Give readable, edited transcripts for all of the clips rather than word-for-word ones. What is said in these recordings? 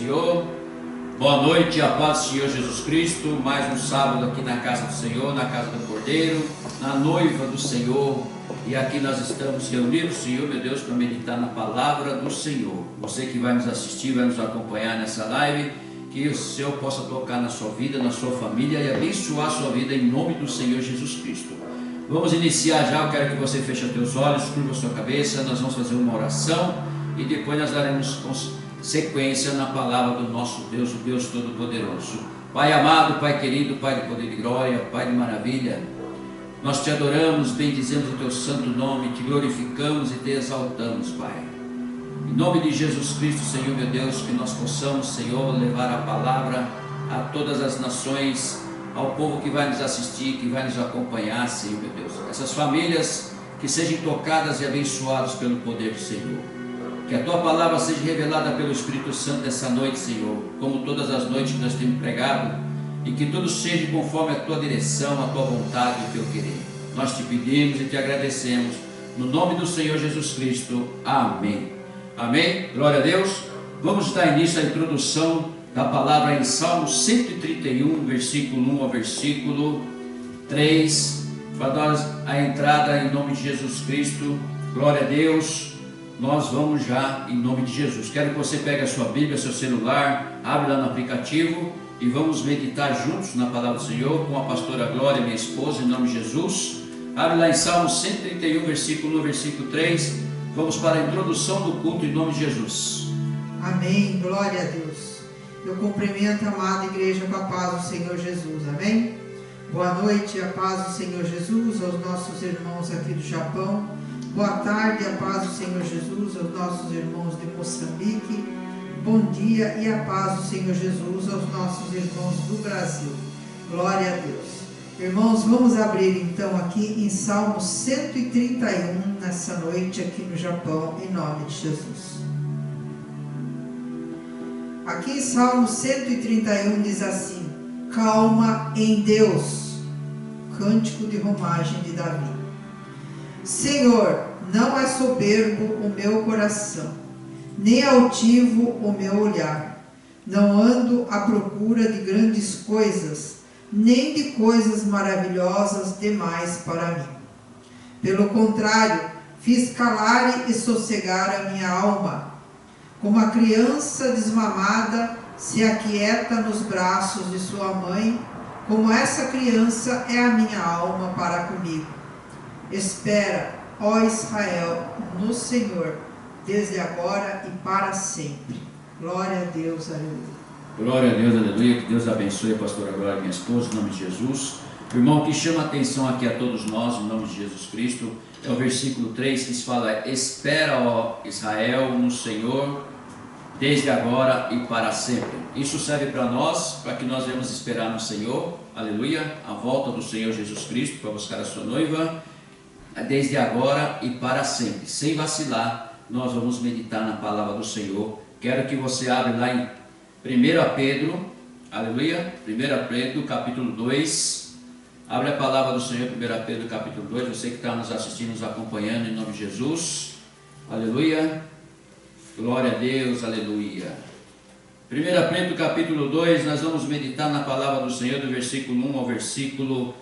Senhor. Boa noite, a paz do Senhor Jesus Cristo. Mais um sábado aqui na casa do Senhor, na casa do Cordeiro, na noiva do Senhor. E aqui nós estamos reunidos, Senhor, meu Deus, para meditar na palavra do Senhor. Você que vai nos assistir, vai nos acompanhar nessa live, que o Senhor possa tocar na sua vida, na sua família e abençoar a sua vida em nome do Senhor Jesus Cristo. Vamos iniciar já. Eu quero que você feche os teus olhos, curva a sua cabeça. Nós vamos fazer uma oração e depois nós daremos sequência na palavra do nosso Deus, o Deus Todo-Poderoso. Pai amado, Pai querido, Pai de poder e glória, Pai de maravilha, nós te adoramos, bendizemos o teu santo nome, te glorificamos e te exaltamos, Pai. Em nome de Jesus Cristo, Senhor meu Deus, que nós possamos, Senhor, levar a palavra a todas as nações, ao povo que vai nos assistir, que vai nos acompanhar, Senhor meu Deus. Essas famílias que sejam tocadas e abençoadas pelo poder do Senhor. Que a tua palavra seja revelada pelo Espírito Santo essa noite, Senhor, como todas as noites que nós temos pregado, e que tudo seja conforme a tua direção, a tua vontade e o teu querer. Nós te pedimos e te agradecemos, no nome do Senhor Jesus Cristo. Amém. Amém. Glória a Deus. Vamos dar início à introdução da palavra em Salmo 131, versículo 1 ao versículo 3, para nós a entrada em nome de Jesus Cristo. Glória a Deus. Nós vamos já em nome de Jesus. Quero que você pegue a sua Bíblia, seu celular, abre lá no aplicativo e vamos meditar juntos na palavra do Senhor com a pastora Glória, minha esposa, em nome de Jesus. Abre lá em Salmo 131, versículo 1, versículo 3. Vamos para a introdução do culto em nome de Jesus. Amém, glória a Deus. Eu cumprimento a amada igreja com a paz do Senhor Jesus, amém? Boa noite, a paz do Senhor Jesus aos nossos irmãos aqui do Japão. Boa tarde, a paz do Senhor Jesus aos nossos irmãos de Moçambique. Bom dia e a paz do Senhor Jesus aos nossos irmãos do Brasil. Glória a Deus. Irmãos, vamos abrir então aqui em Salmo 131 nessa noite aqui no Japão, em nome de Jesus. Aqui em Salmo 131 diz assim: calma em Deus, cântico de romagem de Davi. Senhor, não é soberbo o meu coração, nem altivo o meu olhar. Não ando à procura de grandes coisas, nem de coisas maravilhosas demais para mim. Pelo contrário, fiz calar e sossegar a minha alma. Como a criança desmamada se aquieta nos braços de sua mãe, como essa criança é a minha alma para comigo. Espera, ó Israel, no Senhor, desde agora e para sempre. Glória a Deus, aleluia. Glória a Deus, aleluia. Que Deus abençoe a pastora Glória, minha esposa, em nome de Jesus. Irmão, o que chama a atenção aqui a todos nós, em nome de Jesus Cristo, é o versículo 3 que se fala: espera, ó Israel, no Senhor, desde agora e para sempre. Isso serve para nós, para que nós venhamos esperar no Senhor, aleluia, a volta do Senhor Jesus Cristo para buscar a sua noiva, desde agora e para sempre. Sem vacilar, nós vamos meditar na palavra do Senhor. Quero que você abra lá em 1 Pedro, aleluia, 1 Pedro capítulo 2, abre a palavra do Senhor, 1 Pedro capítulo 2, você que está nos assistindo, nos acompanhando, em nome de Jesus, aleluia, glória a Deus, aleluia. 1 Pedro capítulo 2, nós vamos meditar na palavra do Senhor, do versículo 1 ao versículo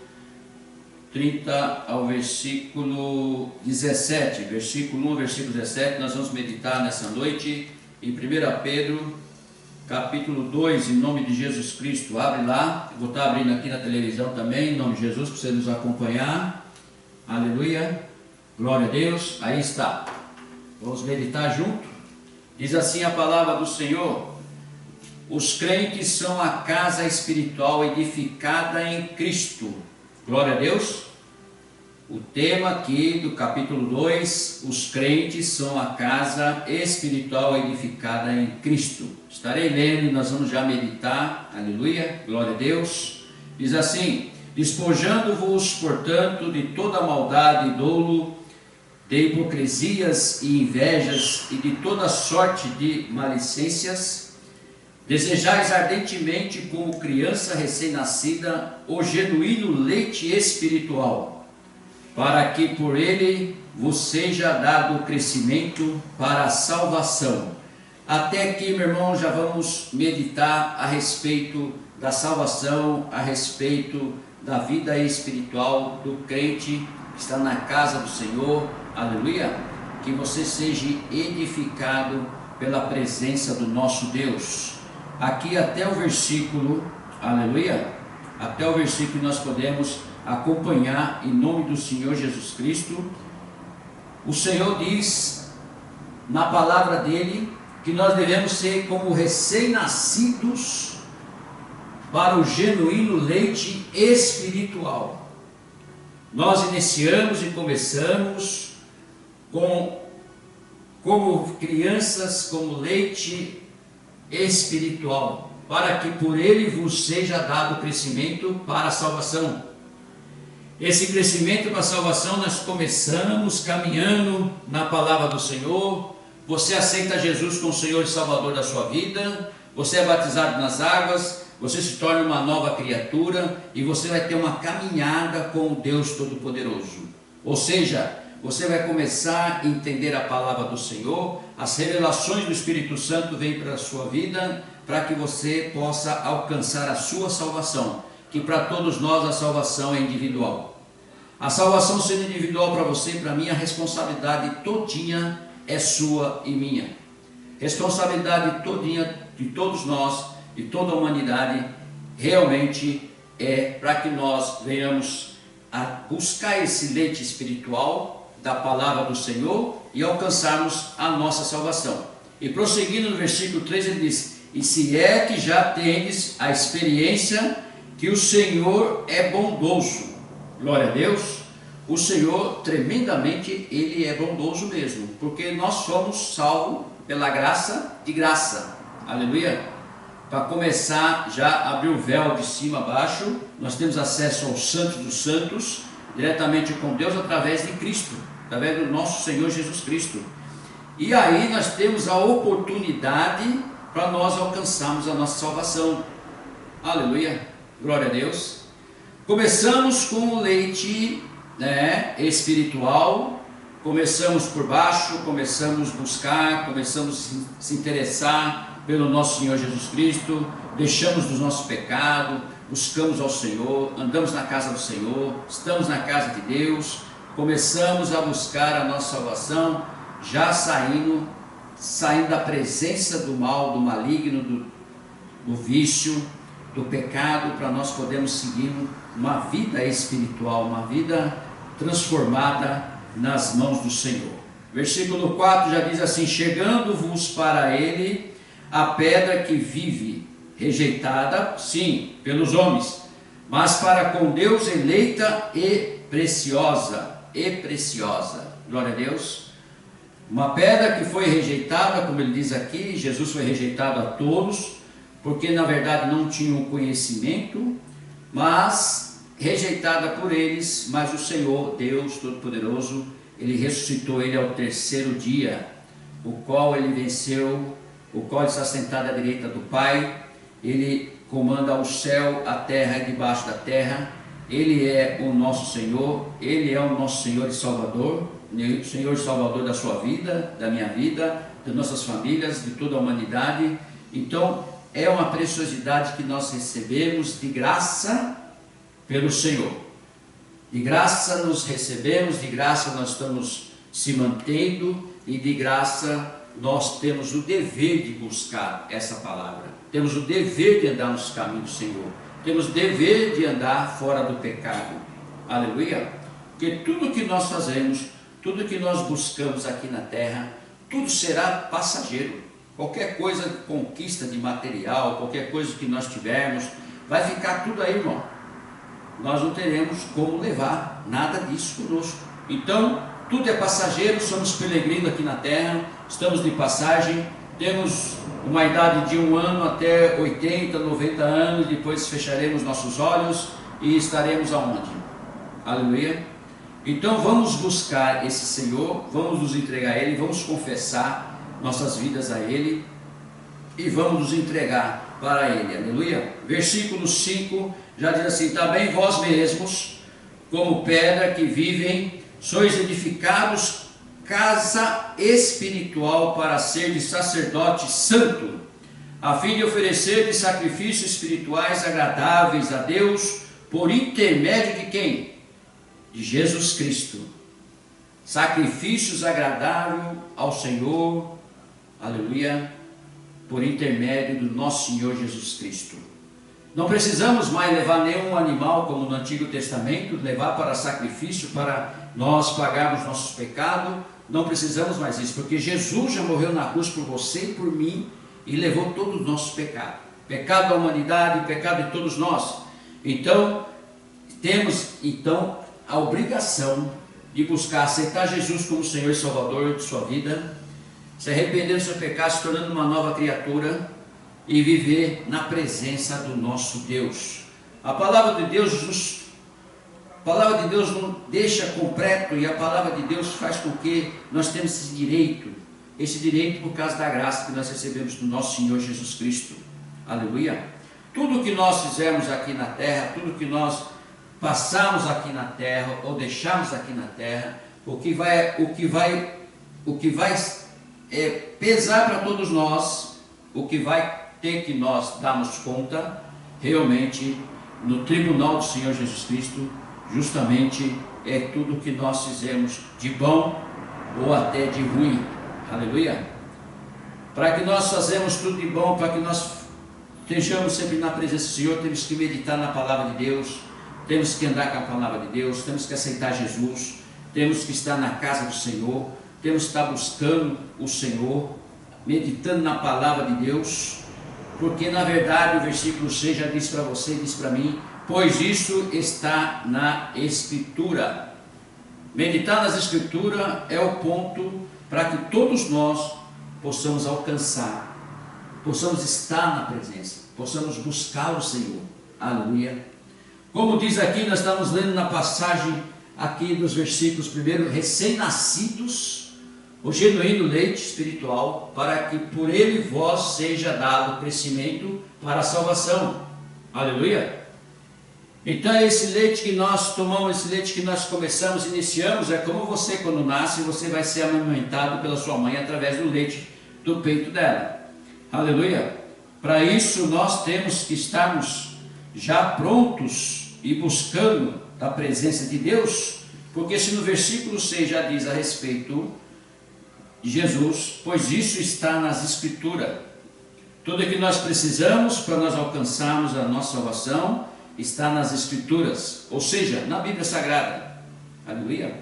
30 ao versículo 17, versículo 1 ao versículo 17, nós vamos meditar nessa noite, em 1 Pedro capítulo 2, em nome de Jesus Cristo. Abre lá, eu vou estar abrindo aqui na televisão também, em nome de Jesus, para você nos acompanhar, aleluia, glória a Deus, aí está, vamos meditar junto. Diz assim a palavra do Senhor: os crentes são a casa espiritual edificada em Cristo. Glória a Deus. O tema aqui do capítulo 2, os crentes são a casa espiritual edificada em Cristo. Estarei lendo e nós vamos já meditar, aleluia, glória a Deus. Diz assim: despojando-vos, portanto, de toda maldade e dolo, de hipocrisias e invejas e de toda sorte de malicências, desejais ardentemente, como criança recém-nascida, o genuíno leite espiritual, para que por ele vos seja dado o crescimento para a salvação, Até aqui, meu irmão, já vamos meditar a respeito da salvação, a respeito da vida espiritual do crente que está na casa do Senhor. Aleluia! Que você seja edificado pela presença do nosso Deus. Aqui até o versículo, aleluia, até o versículo nós podemos acompanhar em nome do Senhor Jesus Cristo. O Senhor diz na palavra dele que nós devemos ser como recém-nascidos para o genuíno leite espiritual. Nós iniciamos e começamos como crianças, como leite espiritual, para que por ele vos seja dado crescimento para a salvação. Esse crescimento para a salvação nós começamos caminhando na palavra do Senhor. Você aceita Jesus como Senhor e Salvador da sua vida, você é batizado nas águas, você se torna uma nova criatura e você vai ter uma caminhada com o Deus Todo-Poderoso. Ou seja, você vai começar a entender a palavra do Senhor, as revelações do Espírito Santo vêm para a sua vida, para que você possa alcançar a sua salvação, que para todos nós a salvação é individual. A salvação sendo individual para você e para mim, a responsabilidade todinha é sua e minha. Responsabilidade todinha de todos nós, de toda a humanidade, realmente é para que nós venhamos a buscar esse leite espiritual da palavra do Senhor e alcançarmos a nossa salvação. E prosseguindo no versículo 3 ele diz: e se é que já tendes a experiência que o Senhor é bondoso. Glória a Deus. O Senhor tremendamente, ele é bondoso mesmo, porque nós somos salvos pela graça de graça. Aleluia. Para começar, já abrir o véu de cima a baixo, nós temos acesso ao Santo dos Santos, diretamente com Deus através de Cristo, através do nosso Senhor Jesus Cristo. E aí nós temos a oportunidade para nós alcançarmos a nossa salvação. Aleluia, glória a Deus. Começamos com o leite espiritual, começamos por baixo, começamos a buscar, começamos a se interessar pelo nosso Senhor Jesus Cristo, deixamos dos nossos pecados, buscamos ao Senhor, andamos na casa do Senhor, estamos na casa de Deus, começamos a buscar a nossa salvação, já saindo da presença do mal, do maligno, do vício, do pecado, para nós podermos seguir uma vida espiritual, uma vida transformada nas mãos do Senhor. Versículo 4 já diz assim: chegando-vos para ele a pedra que vive, rejeitada, sim, pelos homens, mas para com Deus eleita e preciosa, glória a Deus. Uma pedra que foi rejeitada, como ele diz aqui, Jesus foi rejeitado a todos, porque na verdade não tinham conhecimento, mas rejeitada por eles, mas o Senhor, Deus Todo-Poderoso, ele ressuscitou ele ao terceiro dia, o qual ele venceu, o qual está sentado à direita do Pai, ele comanda o céu, a terra e debaixo da terra, ele é o nosso Senhor, ele é o nosso Senhor e Salvador, o Senhor e Salvador da sua vida, da minha vida, das nossas famílias, de toda a humanidade. Então é uma preciosidade que nós recebemos de graça pelo Senhor. De graça nos recebemos, de graça nós estamos se mantendo e de graça nós temos o dever de buscar essa palavra. Temos o dever de andar nos caminhos do Senhor. Temos o dever de andar fora do pecado. Aleluia. Porque tudo que nós fazemos, tudo que nós buscamos aqui na terra, tudo será passageiro. Qualquer coisa, conquista de material, qualquer coisa que nós tivermos, vai ficar tudo aí, irmão. Nós não teremos como levar nada disso conosco. Então, tudo é passageiro, somos peregrinos aqui na terra, estamos de passagem, temos uma idade de 1 ano até 80, 90 anos, depois fecharemos nossos olhos e estaremos aonde? Aleluia. Então vamos buscar esse Senhor, vamos nos entregar a Ele, vamos confessar nossas vidas a Ele e vamos nos entregar para Ele, aleluia. Versículo 5 já diz assim: também vós mesmos, como pedra que vivem, sois edificados casa espiritual para ser de sacerdote santo, a fim de oferecer de sacrifícios espirituais agradáveis a Deus, por intermédio de quem? De Jesus Cristo. Sacrifícios agradáveis ao Senhor, aleluia, por intermédio do nosso Senhor Jesus Cristo. Não precisamos mais levar nenhum animal, como no Antigo Testamento, levar para sacrifício, para nós pagarmos nossos pecados. Não precisamos mais disso, porque Jesus já morreu na cruz por você e por mim, e levou todos os nossos pecados. Pecado da humanidade, pecado de todos nós. Então, temos a obrigação de buscar aceitar Jesus como Senhor e Salvador de sua vida, se arrepender do seu pecado, se tornando uma nova criatura e viver na presença do nosso Deus. A palavra de Deus nos deixa completo, e a palavra de Deus faz com que nós temos esse direito por causa da graça que nós recebemos do nosso Senhor Jesus Cristo. Aleluia. Tudo que nós fizermos aqui na terra, tudo que nós passamos aqui na terra ou deixamos aqui na terra, o que vai pesar para todos nós, o que vai ter que nós darmos conta, realmente, no tribunal do Senhor Jesus Cristo, justamente é tudo que nós fizemos de bom ou até de ruim. Aleluia. Para que nós fazemos tudo de bom, para que nós estejamos sempre na presença do Senhor, temos que meditar na palavra de Deus, temos que andar com a palavra de Deus, temos que aceitar Jesus, temos que estar na casa do Senhor, temos que estar buscando o Senhor, meditando na palavra de Deus, porque na verdade o versículo 6 já diz para você e diz para mim: pois isso está na Escritura. Meditar nas Escrituras é o ponto para que todos nós possamos alcançar, possamos estar na presença, possamos buscar o Senhor. Aleluia. Como diz aqui, nós estamos lendo na passagem aqui dos versículos primeiro: recém-nascidos, o genuíno leite espiritual, para que por ele vós seja dado crescimento para a salvação. Aleluia. Então esse leite que nós tomamos, esse leite que nós começamos, iniciamos, é como você quando nasce, você vai ser amamentado pela sua mãe através do leite do peito dela. Aleluia. Para isso nós temos que estarmos já prontos e buscando a presença de Deus, porque se no versículo 6 já diz a respeito de Jesus, pois isso está nas Escrituras. Tudo que nós precisamos para nós alcançarmos a nossa salvação está nas Escrituras, ou seja, na Bíblia Sagrada. Aleluia.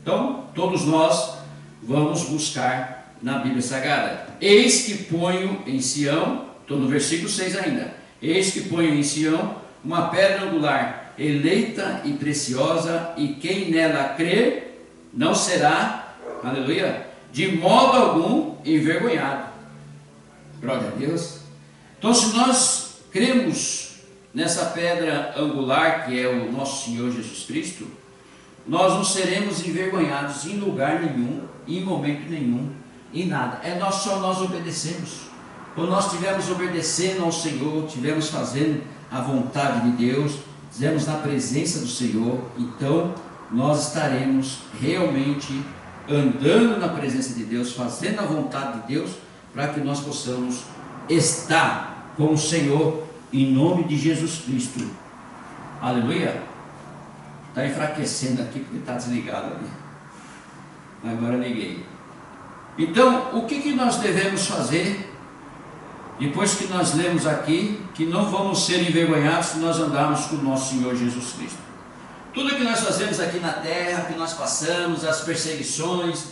Então, todos nós vamos buscar na Bíblia Sagrada. Eis que ponho em Sião, estou no versículo 6 ainda, eis que ponho em Sião uma pedra angular, eleita e preciosa, e quem nela crer não será, aleluia, de modo algum envergonhado. Glória a Deus. Então, se nós cremos nessa pedra angular que é o nosso Senhor Jesus Cristo, nós não seremos envergonhados em lugar nenhum, em momento nenhum, em nada. Só nós obedecemos. Quando nós estivermos obedecendo ao Senhor, estivermos fazendo a vontade de Deus, estivermos na presença do Senhor, então nós estaremos realmente andando na presença de Deus, fazendo a vontade de Deus, para que nós possamos estar com o Senhor, em nome de Jesus Cristo. Aleluia. Está enfraquecendo aqui porque está desligado ali. Agora liguei. Então, o que nós devemos fazer depois que nós lemos aqui, que não vamos ser envergonhados se nós andarmos com o nosso Senhor Jesus Cristo? Tudo que nós fazemos aqui na terra, que nós passamos, as perseguições,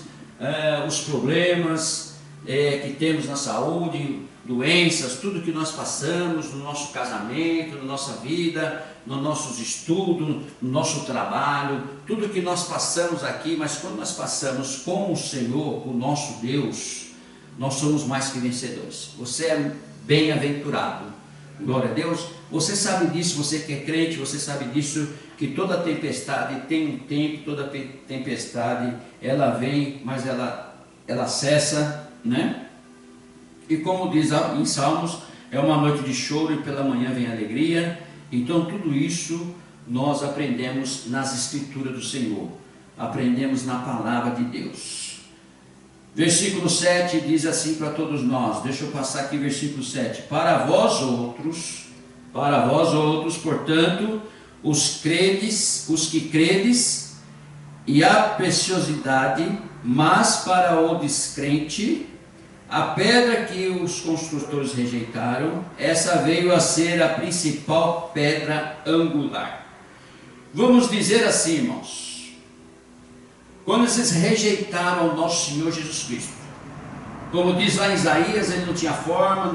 os problemas que temos na saúde, doenças, tudo que nós passamos no nosso casamento, na nossa vida, nos nossos estudos, no nosso trabalho, tudo que nós passamos aqui, mas quando nós passamos com o Senhor, com o nosso Deus, nós somos mais que vencedores. Você é bem-aventurado. Glória a Deus. Você sabe disso, você que é crente, você sabe disso, que toda tempestade tem um tempo, toda tempestade ela vem, mas ela cessa, né? E como diz em Salmos, é uma noite de choro e pela manhã vem alegria. Então tudo isso nós aprendemos nas Escrituras do Senhor, aprendemos na palavra de Deus. Versículo 7 diz assim para todos nós, deixa eu passar aqui versículo 7, para vós outros, portanto, os que credes, e a preciosidade, mas para o descrente, a pedra que os construtores rejeitaram, essa veio a ser a principal pedra angular. Vamos dizer assim, irmãos, quando vocês rejeitaram o nosso Senhor Jesus Cristo, como diz lá em Isaías, ele não tinha forma,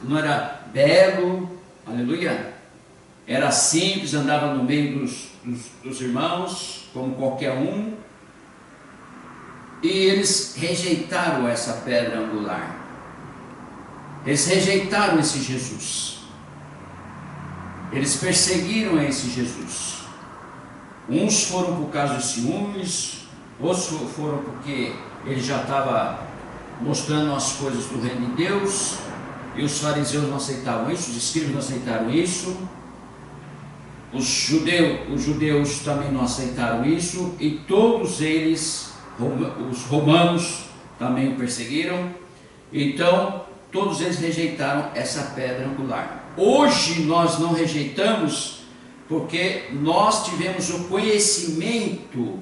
não era belo, aleluia, era simples, andava no meio dos irmãos, como qualquer um, e eles rejeitaram essa pedra angular, eles rejeitaram esse Jesus, eles perseguiram esse Jesus. Uns foram por causa de ciúmes, outros foram porque ele já estava mostrando as coisas do reino de Deus, e os fariseus não aceitavam isso, os escribas não aceitaram isso, os judeus também não aceitaram isso, e todos eles, os romanos, também o perseguiram. Então todos eles rejeitaram essa pedra angular. Hoje nós não rejeitamos, porque nós tivemos o conhecimento,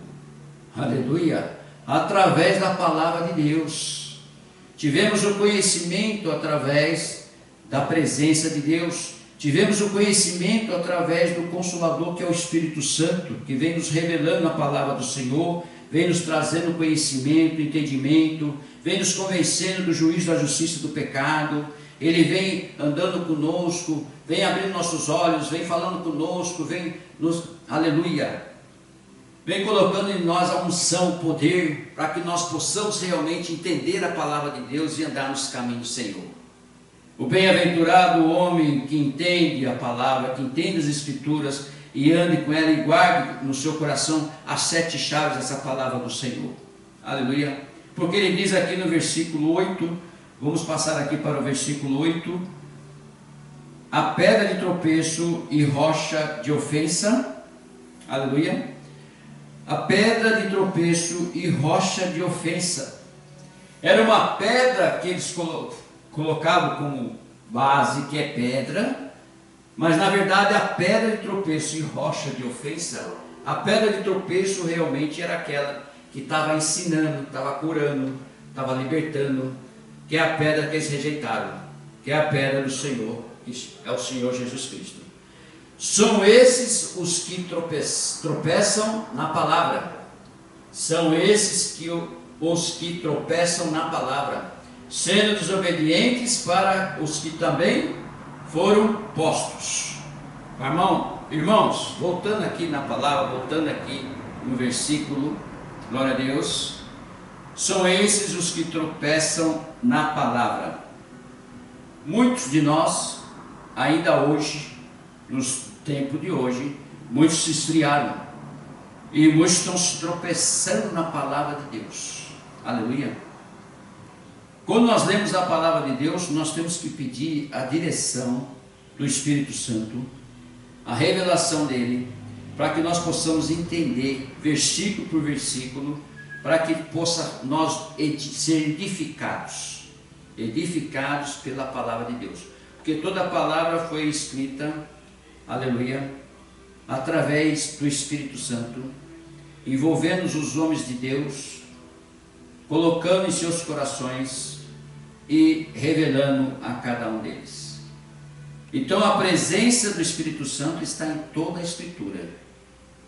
aleluia, através da palavra de Deus. Tivemos o conhecimento através da presença de Deus. Tivemos o conhecimento através do Consolador, que é o Espírito Santo, que vem nos revelando a palavra do Senhor, vem nos trazendo conhecimento, entendimento, vem nos convencendo do juízo, da justiça e do pecado. Ele vem andando conosco, vem abrindo nossos olhos, vem falando conosco, vem nos, aleluia, vem colocando em nós a unção, o poder, para que nós possamos realmente entender a palavra de Deus e andar nos caminhos do Senhor. O bem-aventurado homem que entende a palavra, que entende as Escrituras e ande com ela e guarde no seu coração as 7 chaves dessa palavra do Senhor. Aleluia. Porque ele diz aqui no versículo 8, vamos passar aqui para o versículo 8, a pedra de tropeço e rocha de ofensa, aleluia, a pedra de tropeço e rocha de ofensa, era uma pedra que eles colocavam como base, que é pedra, mas na verdade a pedra de tropeço e rocha de ofensa, a pedra de tropeço realmente era aquela que estava ensinando, estava curando, estava libertando, que é a pedra que eles rejeitaram, que é a pedra do Senhor, que é o Senhor Jesus Cristo. São esses os que tropeçam na palavra, são esses os que tropeçam na palavra, sendo desobedientes para os que também foram postos. Irmãos, voltando aqui na palavra, voltando aqui no versículo, glória a Deus, são esses os que tropeçam na palavra. Muitos de nós, ainda hoje, nos tempos de hoje, muitos se esfriaram, e muitos estão se tropeçando na palavra de Deus, aleluia. Quando nós lemos a palavra de Deus, nós temos que pedir a direção do Espírito Santo, a revelação dele, para que nós possamos entender versículo por versículo, para que possa nós ser edificados pela palavra de Deus, porque toda a palavra foi escrita, aleluia, através do Espírito Santo, envolvendo os homens de Deus, colocando em seus corações e revelando a cada um deles. Então a presença do Espírito Santo está em toda a Escritura.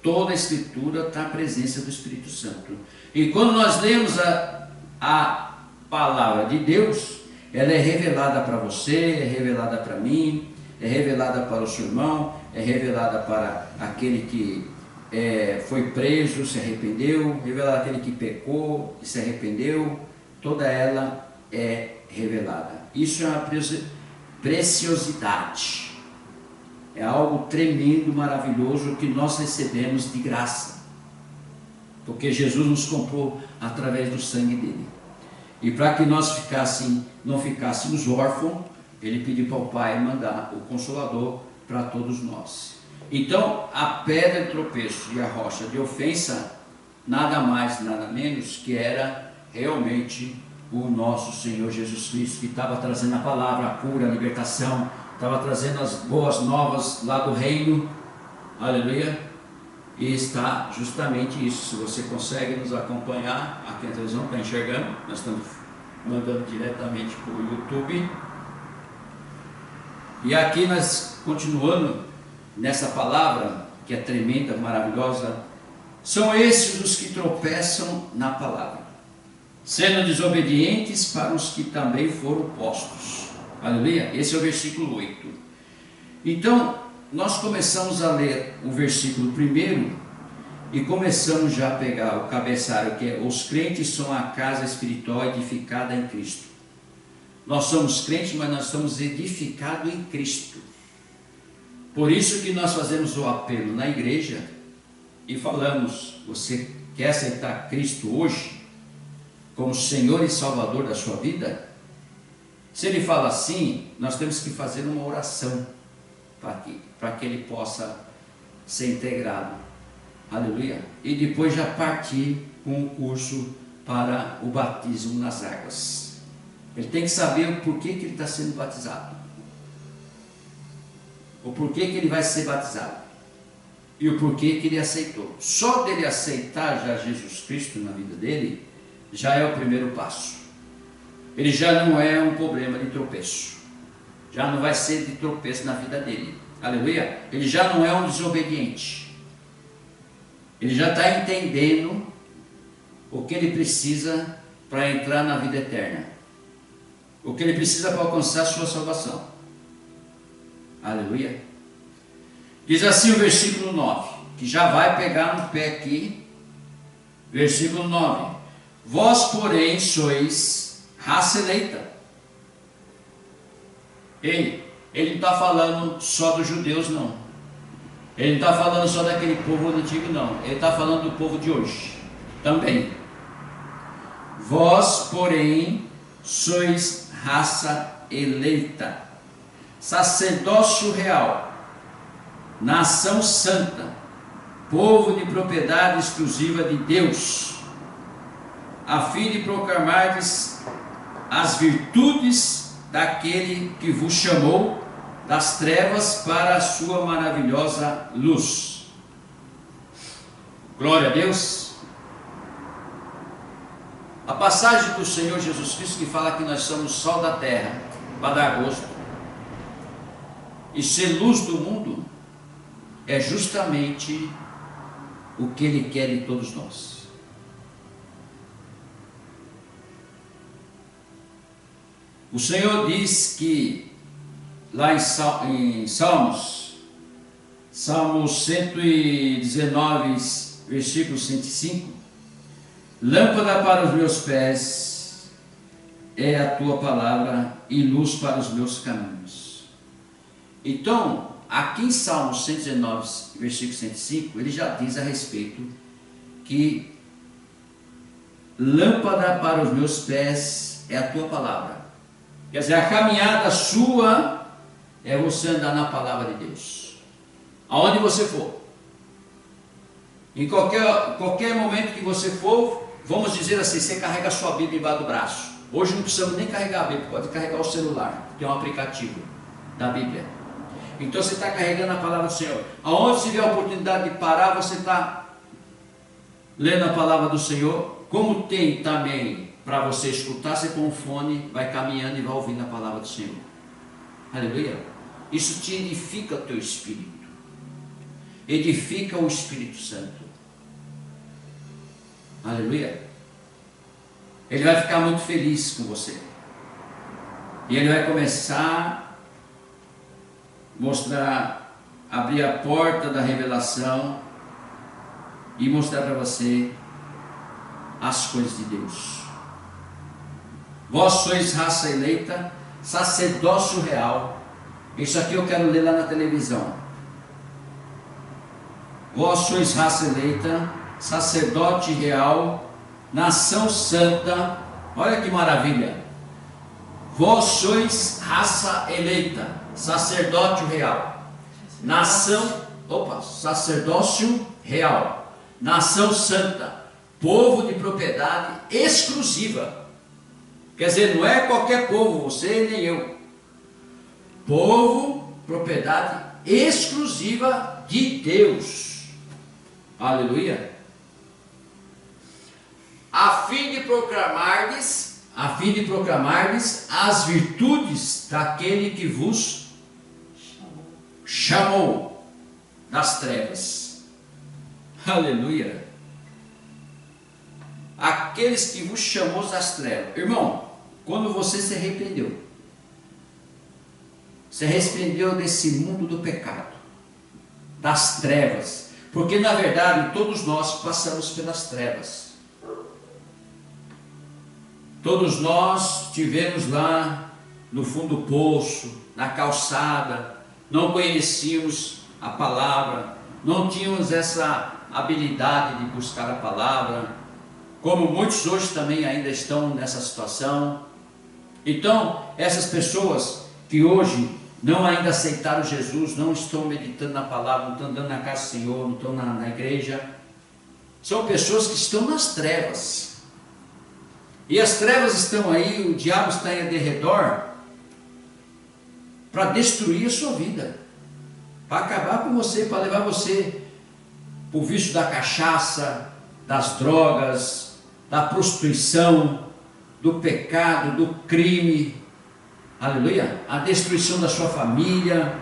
Toda a Escritura está a presença do Espírito Santo. E quando nós lemos a palavra de Deus, ela é revelada para você, é revelada para mim, é revelada para o seu irmão, é revelada para aquele que foi preso, se arrependeu, revelada aquele que pecou e se arrependeu. Toda ela é revelada. Isso é uma preciosidade. É algo tremendo, maravilhoso, que nós recebemos de graça, porque Jesus nos comprou através do sangue dele. E para que nós não ficássemos órfãos, ele pediu para o Pai mandar o Consolador para todos nós. Então a pedra de tropeço e a rocha de ofensa, nada mais, nada menos que era realmente o nosso Senhor Jesus Cristo, que estava trazendo a palavra, a cura, a libertação, estava trazendo as boas novas lá do reino, aleluia, e está justamente isso. Se você consegue nos acompanhar, aqui na televisão está enxergando, nós estamos mandando diretamente para o YouTube, e aqui nós continuando nessa palavra, que é tremenda, maravilhosa. São esses os que tropeçam na palavra, sendo desobedientes para os que também foram postos. Aleluia? Esse é o versículo 8. Então, nós começamos a ler o versículo 1 e começamos já a pegar o cabeçalho, que é: os crentes são a casa espiritual edificada em Cristo. Nós somos crentes, mas nós somos edificados em Cristo. Por isso que nós fazemos o apelo na igreja e falamos: você quer aceitar Cristo hoje como Senhor e Salvador da sua vida? Se ele fala assim, nós temos que fazer uma oração para que ele possa ser integrado. Aleluia. E depois já partir com o curso para o batismo nas águas. Ele tem que saber o porquê que ele está sendo batizado, o porquê que ele vai ser batizado e o porquê que ele aceitou. Só dele aceitar já Jesus Cristo na vida dele já é o primeiro passo. Ele já não é um problema de tropeço, já não vai ser de tropeço na vida dele. Aleluia. Ele já não é um desobediente, ele já está entendendo o que ele precisa para entrar na vida eterna, o que ele precisa para alcançar a sua salvação. Aleluia. Diz assim o versículo 9, que já vai pegar no pé aqui. Versículo 9: vós, porém, sois raça eleita. Ele não está falando só dos judeus, não. Ele não está falando só daquele povo antigo, não. Ele está falando do povo de hoje também. Vós, porém, sois raça eleita, sacerdócio real, nação santa, povo de propriedade exclusiva de Deus, a fim de proclamardes as virtudes daquele que vos chamou das trevas para a sua maravilhosa luz. Glória a Deus. A passagem do Senhor Jesus Cristo que fala que nós somos sal da terra para dar gosto e ser luz do mundo, é justamente o que Ele quer de todos nós. O Senhor diz que lá em Salmos 119, versículo 105, lâmpada para os meus pés é a tua palavra e luz para os meus caminhos. Então, aqui em Salmos 119, versículo 105, ele já diz a respeito que lâmpada para os meus pés é a tua palavra. Quer dizer, a caminhada sua é você andar na palavra de Deus, aonde você for, em qualquer momento que você for. Vamos dizer assim, você carrega a sua Bíblia embaixo do braço. Hoje não precisamos nem carregar a Bíblia, pode carregar o celular, tem um aplicativo da Bíblia. Então você está carregando a palavra do Senhor. Aonde tiver a oportunidade de parar, você está lendo a palavra do Senhor. Como tem também para você escutar, você põe um fone, vai caminhando e vai ouvindo a palavra do Senhor. Aleluia. Isso te edifica o teu espírito, edifica o Espírito Santo. Aleluia. Ele vai ficar muito feliz com você, e ele vai começar a mostrar, abrir a porta da revelação e mostrar para você as coisas de Deus. Vós sois raça eleita, sacerdócio real. Isso aqui eu quero ler lá na televisão. Vós sois raça eleita, sacerdote real, nação santa. Olha que maravilha. Vós sois raça eleita, sacerdócio real, sacerdócio real, nação santa, povo de propriedade exclusiva. Quer dizer, não é qualquer povo, você nem eu. Povo, propriedade exclusiva de Deus. Aleluia. A fim de proclamardes as virtudes daquele que vos chamou das trevas. Aleluia. Aqueles que vos chamou das trevas. Irmão, quando você se arrependeu, se arrependeu desse mundo do pecado, das trevas, porque na verdade todos nós passamos pelas trevas. Todos nós tivemos lá no fundo do poço, na calçada, não conhecíamos a palavra, não tínhamos essa habilidade de buscar a palavra, como muitos hoje também ainda estão nessa situação. Então, essas pessoas que hoje não ainda aceitaram Jesus, não estão meditando na palavra, não estão andando na casa do Senhor, não estão na igreja, são pessoas que estão nas trevas. E as trevas estão aí, o diabo está aí ao redor para destruir a sua vida, para acabar com você, para levar você para o vício da cachaça, das drogas, da prostituição, do pecado, do crime, aleluia, a destruição da sua família.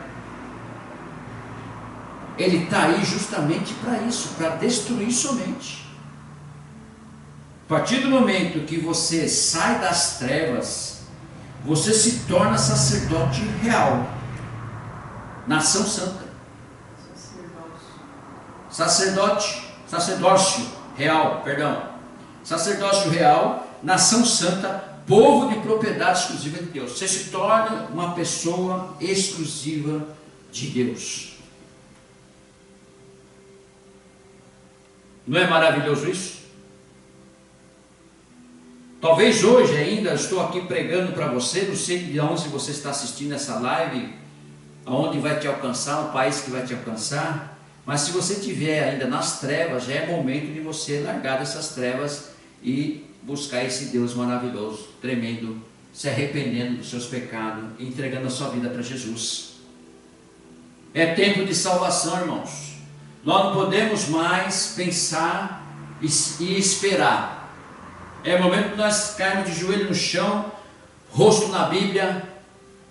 Ele está aí justamente para isso, para destruir somente. A partir do momento que você sai das trevas, você se torna sacerdote real, nação santa, sacerdócio real, sacerdócio real, nação santa, povo de propriedade exclusiva de Deus. Você se torna uma pessoa exclusiva de Deus. Não é maravilhoso isso? Talvez hoje ainda estou aqui pregando para você, não sei de onde você está assistindo essa live, aonde vai te alcançar, o país que vai te alcançar, mas se você estiver ainda nas trevas, já é momento de você largar dessas trevas e buscar esse Deus maravilhoso, tremendo, se arrependendo dos seus pecados e entregando a sua vida para Jesus. É tempo de salvação, irmãos. Nós não podemos mais pensar e esperar. É o momento de nós cairmos de joelho no chão, rosto na Bíblia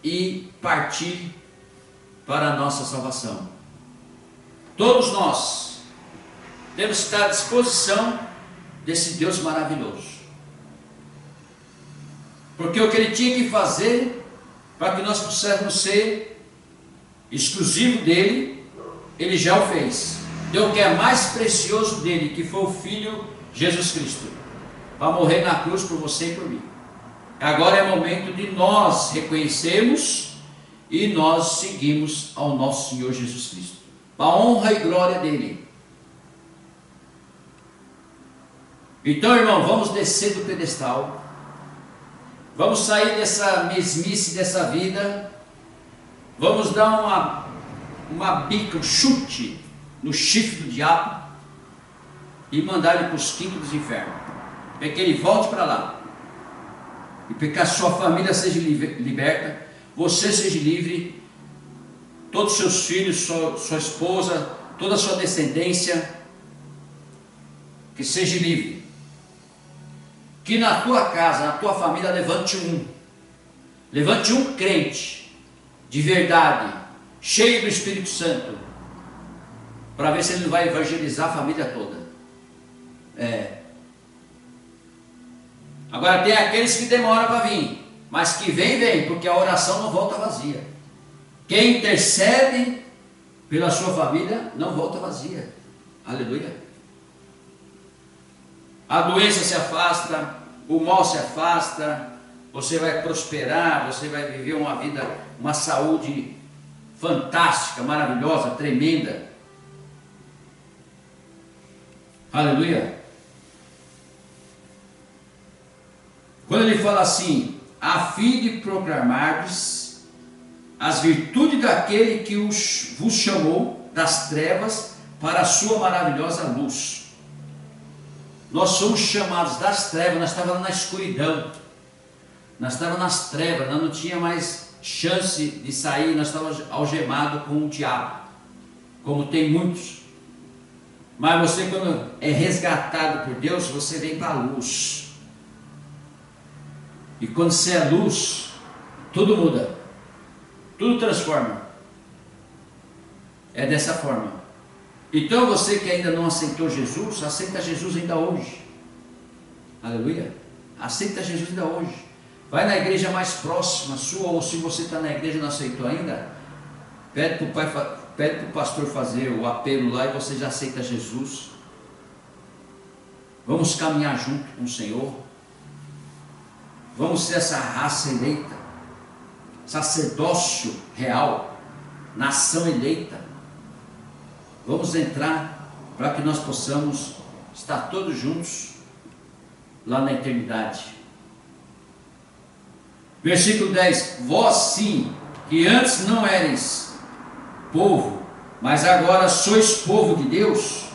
e partir para a nossa salvação. Todos nós temos que estar à disposição desse Deus maravilhoso. Porque o que Ele tinha que fazer para que nós pudéssemos ser exclusivo dEle, Ele já o fez. Deu o que é mais precioso dEle, que foi o Filho Jesus Cristo, para morrer na cruz por você e por mim. Agora é o momento de nós reconhecermos e nós seguimos ao nosso Senhor Jesus Cristo, para a honra e glória dEle. Então, irmão, vamos descer do pedestal, vamos sair dessa mesmice dessa vida, vamos dar uma bica, um chute no chifre do diabo e mandar ele para os quintos dos infernos, para que ele volte para lá, e para que a sua família seja liberta, você seja livre, todos os seus filhos, sua esposa, toda a sua descendência, que seja livre. Que na tua casa, na tua família, levante um crente de verdade, cheio do Espírito Santo, para ver se ele não vai evangelizar a família toda. Agora tem aqueles que demoram para vir, mas que vem, porque a oração não volta vazia. Quem intercede pela sua família não volta vazia. Aleluia. A doença se afasta, o mal se afasta, você vai prosperar, você vai viver uma vida, uma saúde fantástica, maravilhosa, tremenda. Aleluia. Quando ele fala assim, a fim de proclamardes as virtudes daquele que vos chamou das trevas para a sua maravilhosa luz. Nós somos chamados das trevas, nós estávamos na escuridão. Nós estávamos nas trevas, nós não tinha mais chance de sair, nós estávamos algemados com o diabo, como tem muitos. Mas você, quando é resgatado por Deus, você vem para a luz. E quando você é luz, tudo muda, tudo transforma. É dessa forma. Então você que ainda não aceitou Jesus, aceita Jesus ainda hoje. Aleluia. Aceita Jesus ainda hoje. Vai na igreja mais próxima sua, ou se você está na igreja e não aceitou ainda, pede para o pastor fazer o apelo lá e você já aceita Jesus. Vamos caminhar junto com o Senhor. Vamos ser essa raça eleita, sacerdócio real, nação eleita. Vamos entrar para que nós possamos estar todos juntos lá na eternidade. Versículo 10: Vós sim, que antes não eres povo, mas agora sois povo de Deus,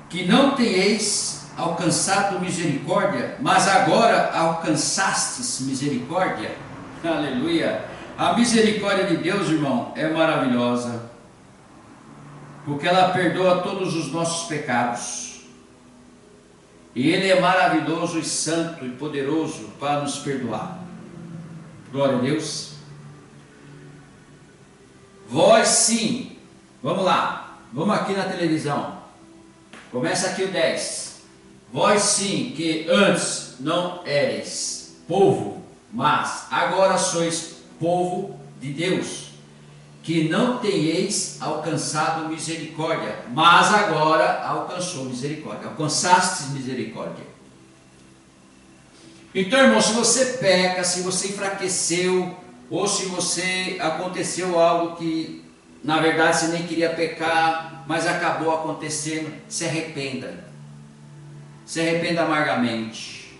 que não tenhais alcançado misericórdia, mas agora alcançastes misericórdia. Aleluia! A misericórdia de Deus, irmão, é maravilhosa, porque ela perdoa todos os nossos pecados, e Ele é maravilhoso e santo e poderoso para nos perdoar. Glória a Deus. Vós sim, vamos lá, vamos aqui na televisão, começa aqui o 10. Vós sim, que antes não eres povo, mas agora sois povo de Deus, que não tenhais alcançado misericórdia, mas agora alcançou misericórdia, alcançastes misericórdia. Então, irmão, se você peca, se você enfraqueceu, ou se você aconteceu algo que na verdade você nem queria pecar, mas acabou acontecendo, se arrependa. Se arrependa amargamente.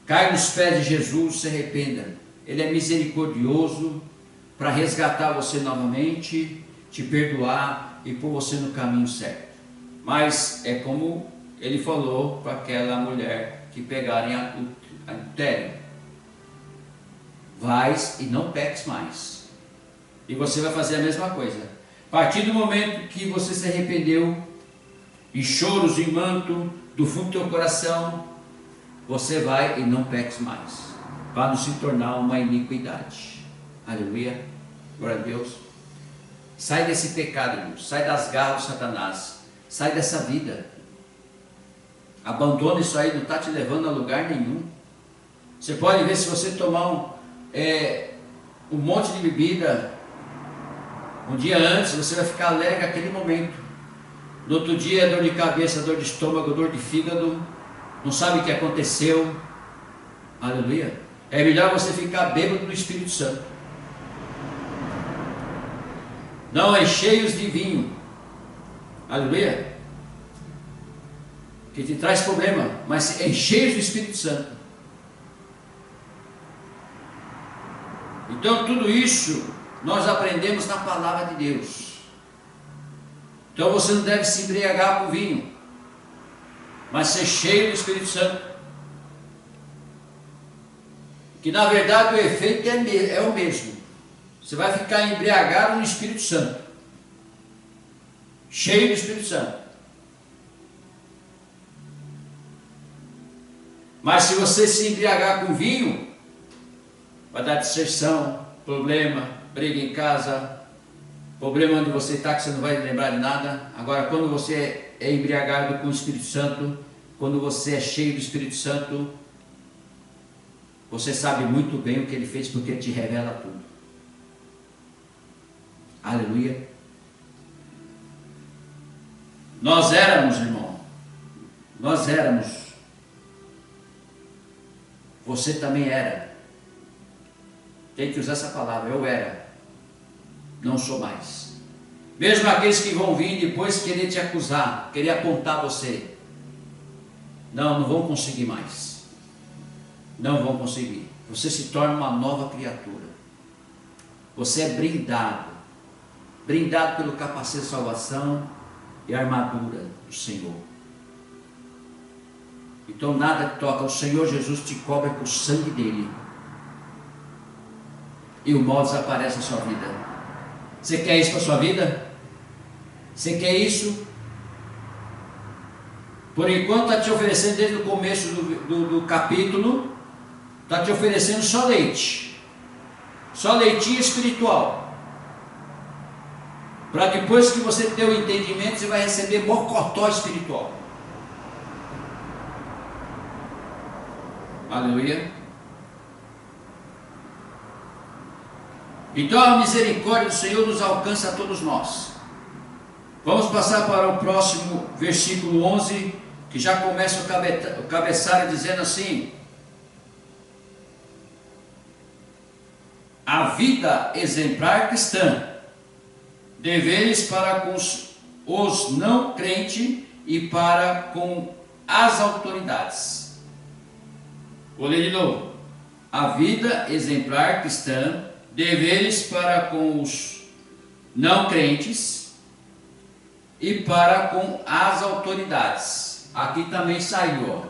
Cai nos pés de Jesus, se arrependa. Ele é misericordioso para resgatar você novamente, te perdoar e pôr você no caminho certo. Mas é como ele falou para aquela mulher que pegarem adultério: vais e não peques mais. E você vai fazer a mesma coisa. A partir do momento que você se arrependeu, e choros e manto do fundo do teu coração, você vai e não peques mais, para não se tornar uma iniquidade. Aleluia, glória a Deus. Sai desse pecado, irmão. Sai das garras do Satanás. Sai dessa vida. Abandona isso aí, não está te levando a lugar nenhum. Você pode ver, se você tomar um monte de bebida um dia antes, você vai ficar alegre naquele momento. No outro dia, dor de cabeça, dor de estômago, dor de fígado, não sabe o que aconteceu. Aleluia. É melhor você ficar bêbado do Espírito Santo. Não é cheios de vinho. Aleluia. Que te traz problema, mas é cheios do Espírito Santo. Então tudo isso nós aprendemos na palavra de Deus. Então você não deve se embriagar com vinho, mas ser cheio do Espírito Santo. Que na verdade o efeito é o mesmo. Você vai ficar embriagado no Espírito Santo, cheio do Espírito Santo. Mas se você se embriagar com vinho, vai dar disserção, problema, briga em casa, problema onde você está que você não vai lembrar de nada. Agora, quando você é embriagado com o Espírito Santo, quando você é cheio do Espírito Santo, você sabe muito bem o que Ele fez, porque Ele te revela tudo. Aleluia. Nós éramos, irmão, nós éramos. Você também era. Tem que usar essa palavra. Eu era. Não sou mais. Mesmo aqueles que vão vir depois querer te acusar, querer apontar você, não vão conseguir mais. Não vão conseguir. Você se torna uma nova criatura. Você é brindado. Brindado pelo capacete de salvação e a armadura do Senhor. Então nada que toca o Senhor Jesus te cobre com o sangue dele. E o mal desaparece da sua vida. Você quer isso para a sua vida? Você quer isso? Por enquanto está te oferecendo, desde o começo do capítulo, está te oferecendo só leite. Só leitinho espiritual. Para depois que você ter o entendimento, você vai receber mocotó espiritual. Aleluia. Então a misericórdia do Senhor nos alcança a todos nós. Vamos passar para o próximo versículo 11, que já começa o cabeçalho dizendo assim: a vida exemplar cristã, deveres para com os não crentes e para com as autoridades. Vou ler de novo. A vida exemplar cristã, deveres para com os não crentes e para com as autoridades. Aqui também saiu, ó,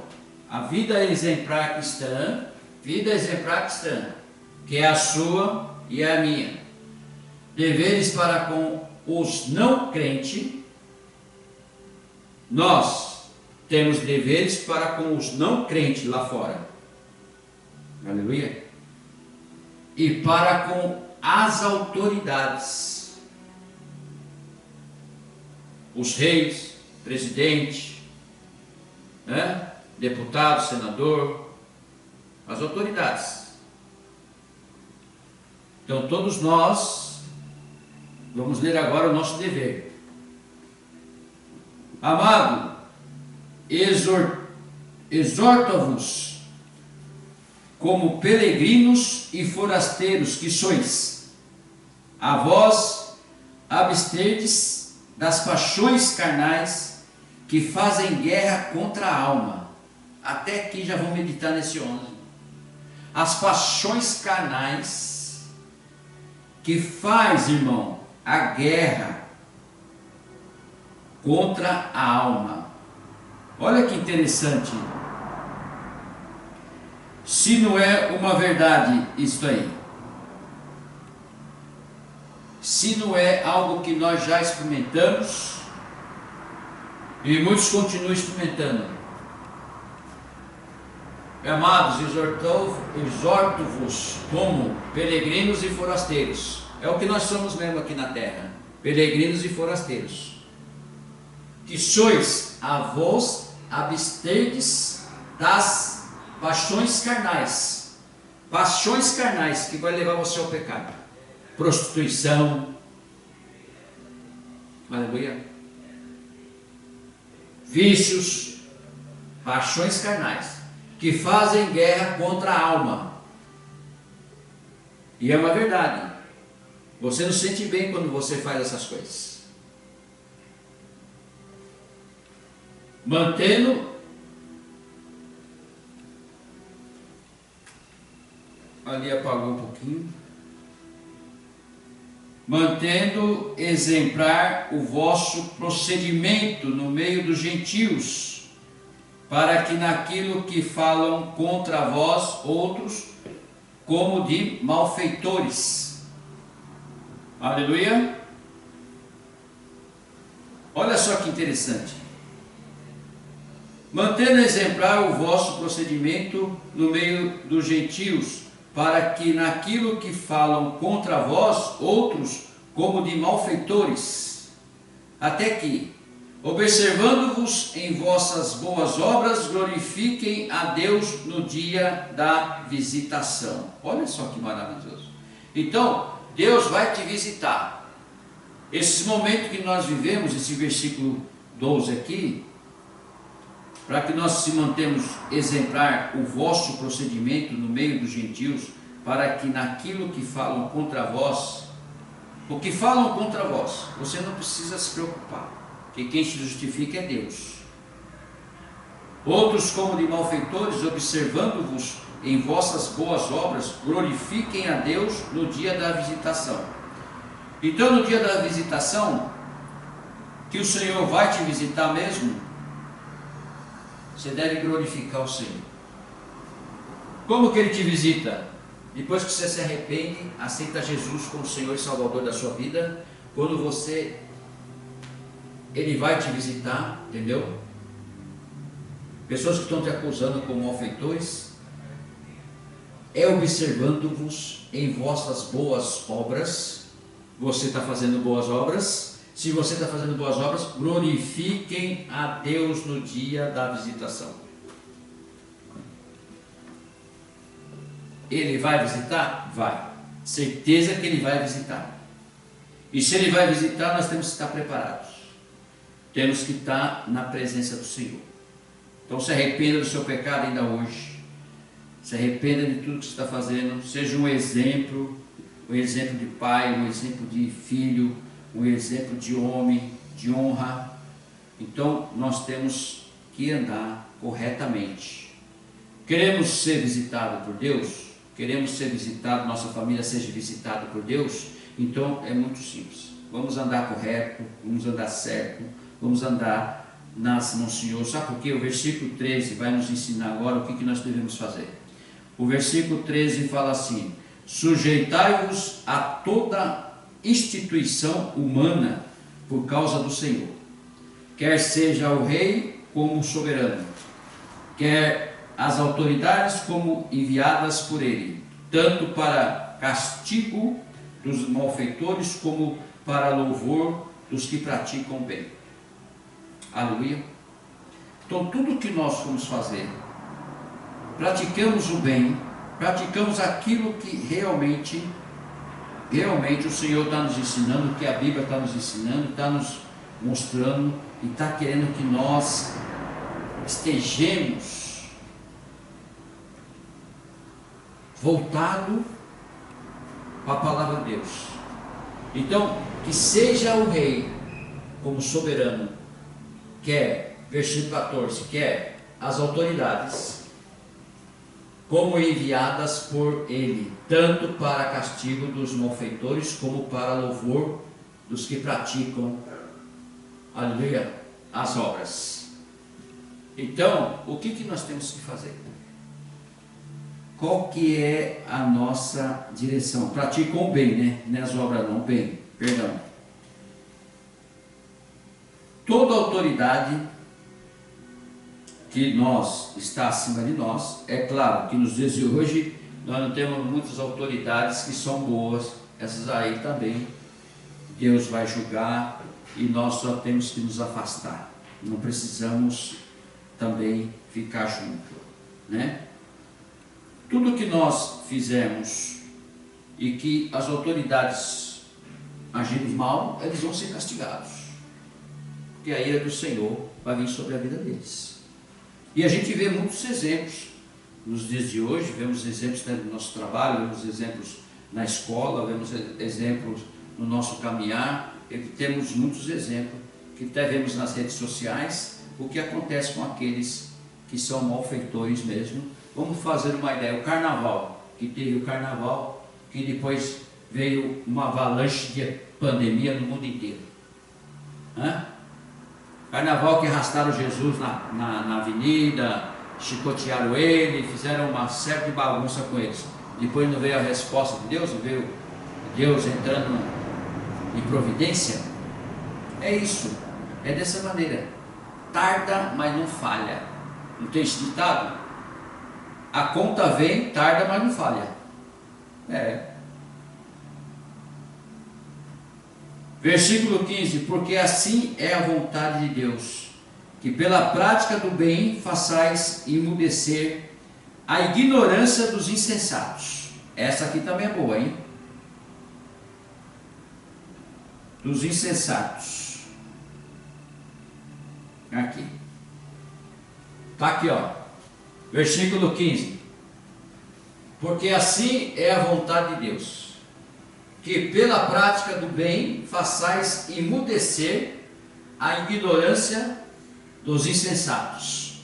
a vida exemplar cristã, que é a sua e a minha. Deveres para com os não crentes. Nós temos deveres para com os não crentes lá fora. Aleluia. E para com as autoridades, os reis, presidente, né? Deputado, senador, as autoridades. Então todos nós vamos ler agora o nosso dever. Amado, exorto-vos como peregrinos e forasteiros que sois, a vós absterdes das paixões carnais que fazem guerra contra a alma. Até aqui já vou meditar nesse 11. As paixões carnais que faz, irmão, a guerra contra a alma. Olha que interessante. Se não é uma verdade isso aí, se não é algo que nós já experimentamos, e muitos continuam experimentando. Amados, exorto-vos como peregrinos e forasteiros. É o que nós somos mesmo aqui na terra, peregrinos e forasteiros. Que sois a vós absterdes das paixões carnais que vai levar você ao pecado, prostituição, aleluia, vícios, paixões carnais que fazem guerra contra a alma. E é uma verdade, você não se sente bem quando você faz essas coisas. Mantendo ali, apagou um pouquinho. Mantendo exemplar o vosso procedimento no meio dos gentios, para que naquilo que falam contra vós outros, como de malfeitores. Aleluia. Olha só que interessante. Mantendo exemplar o vosso procedimento no meio dos gentios, para que naquilo que falam contra vós outros, como de malfeitores, até que, observando-vos em vossas boas obras, glorifiquem a Deus no dia da visitação. Olha só que maravilhoso. Então, Deus vai te visitar. Esse momento que nós vivemos, esse versículo 12 aqui, para que nós se mantemos exemplar o vosso procedimento no meio dos gentios, para que naquilo que falam contra vós, o que falam contra vós, você não precisa se preocupar, que quem te justifica é Deus. Outros como de malfeitores, observando-vos em vossas boas obras, glorifiquem a Deus no dia da visitação. Então no dia da visitação, que o Senhor vai te visitar mesmo, você deve glorificar o Senhor. Como que Ele te visita? Depois que você se arrepende, aceita Jesus como Senhor e Salvador da sua vida, quando Ele vai te visitar, entendeu? Pessoas que estão te acusando como malfeitores, é observando-vos em vossas boas obras. Você está fazendo boas obras? Se você está fazendo boas obras, glorifiquem a Deus no dia da visitação. Ele vai visitar? Vai. Certeza que Ele vai visitar. E se Ele vai visitar, nós temos que estar preparados. Temos que estar na presença do Senhor. Então se arrependa do seu pecado ainda hoje. Se arrependa de tudo que você está fazendo. Seja um exemplo de pai, um exemplo de filho, um exemplo de homem, de honra. Então nós temos que andar corretamente. Queremos ser visitados por Deus? Queremos ser visitados, nossa família seja visitada por Deus? Então é muito simples. Vamos andar correto, vamos andar certo, vamos andar nas mãos do Senhor. Sabe por quê? O versículo 13 vai nos ensinar agora o que nós devemos fazer. O versículo 13 fala assim: sujeitai-vos a toda instituição humana por causa do Senhor, quer seja o rei como o soberano, quer as autoridades como enviadas por ele, tanto para castigo dos malfeitores como para louvor dos que praticam o bem. Aleluia. Então tudo que nós vamos fazer, praticamos o bem, praticamos aquilo que realmente o Senhor está nos ensinando, que a Bíblia está nos ensinando, está nos mostrando e está querendo que nós estejamos voltados para a palavra de Deus. Então, que seja o rei como soberano, quer, versículo 14, quer as autoridades como enviadas por ele, tanto para castigo dos malfeitores como para louvor dos que praticam, aleluia, as obras. Então, o que nós temos que fazer? Qual que é a nossa direção? Praticam o bem, né? Não é as obras não, bem, perdão. Toda autoridade que está acima de nós, é claro que nos dias de hoje nós não temos muitas autoridades que são boas, essas aí também Deus vai julgar e nós só temos que nos afastar, não precisamos também ficar junto, né? Tudo que nós fizermos e que as autoridades agirem mal, eles vão ser castigados, porque a ira do Senhor vai vir sobre a vida deles. E a gente vê muitos exemplos nos dias de hoje, vemos exemplos no nosso trabalho, vemos exemplos na escola, vemos exemplos no nosso caminhar, temos muitos exemplos que até vemos nas redes sociais, o que acontece com aqueles que são malfeitores mesmo. Vamos fazer uma ideia, o carnaval, que teve o carnaval, que depois veio uma avalanche de pandemia no mundo inteiro. Carnaval que arrastaram Jesus na avenida, chicotearam ele, fizeram uma série de bagunça com eles. Depois não veio a resposta de Deus, não veio Deus entrando em providência. É isso, é dessa maneira. Tarda, mas não falha. Não tem esse ditado? A conta vem, tarda, mas não falha. Versículo 15: porque assim é a vontade de Deus, que pela prática do bem façais emudecer a ignorância dos insensatos. Essa aqui também é boa, hein? Dos insensatos. Aqui. Está aqui, ó. Versículo 15. Porque assim é a vontade de Deus, que pela prática do bem façais emudecer a ignorância dos insensatos.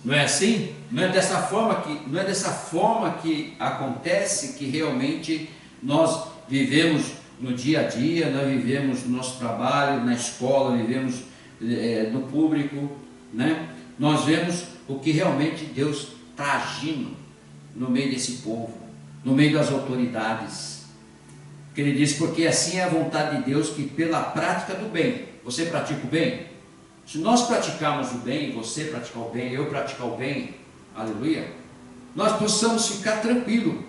Não é assim? Não é dessa forma que acontece, que realmente nós vivemos no dia a dia, nós vivemos no nosso trabalho, na escola, vivemos no público. né? Nós vemos o que realmente Deus está agindo no meio desse povo, no meio das autoridades. Que ele diz, porque assim é a vontade de Deus, que pela prática do bem, você pratica o bem? Se nós praticarmos o bem, você praticar o bem, eu praticar o bem, aleluia, nós possamos ficar tranquilos,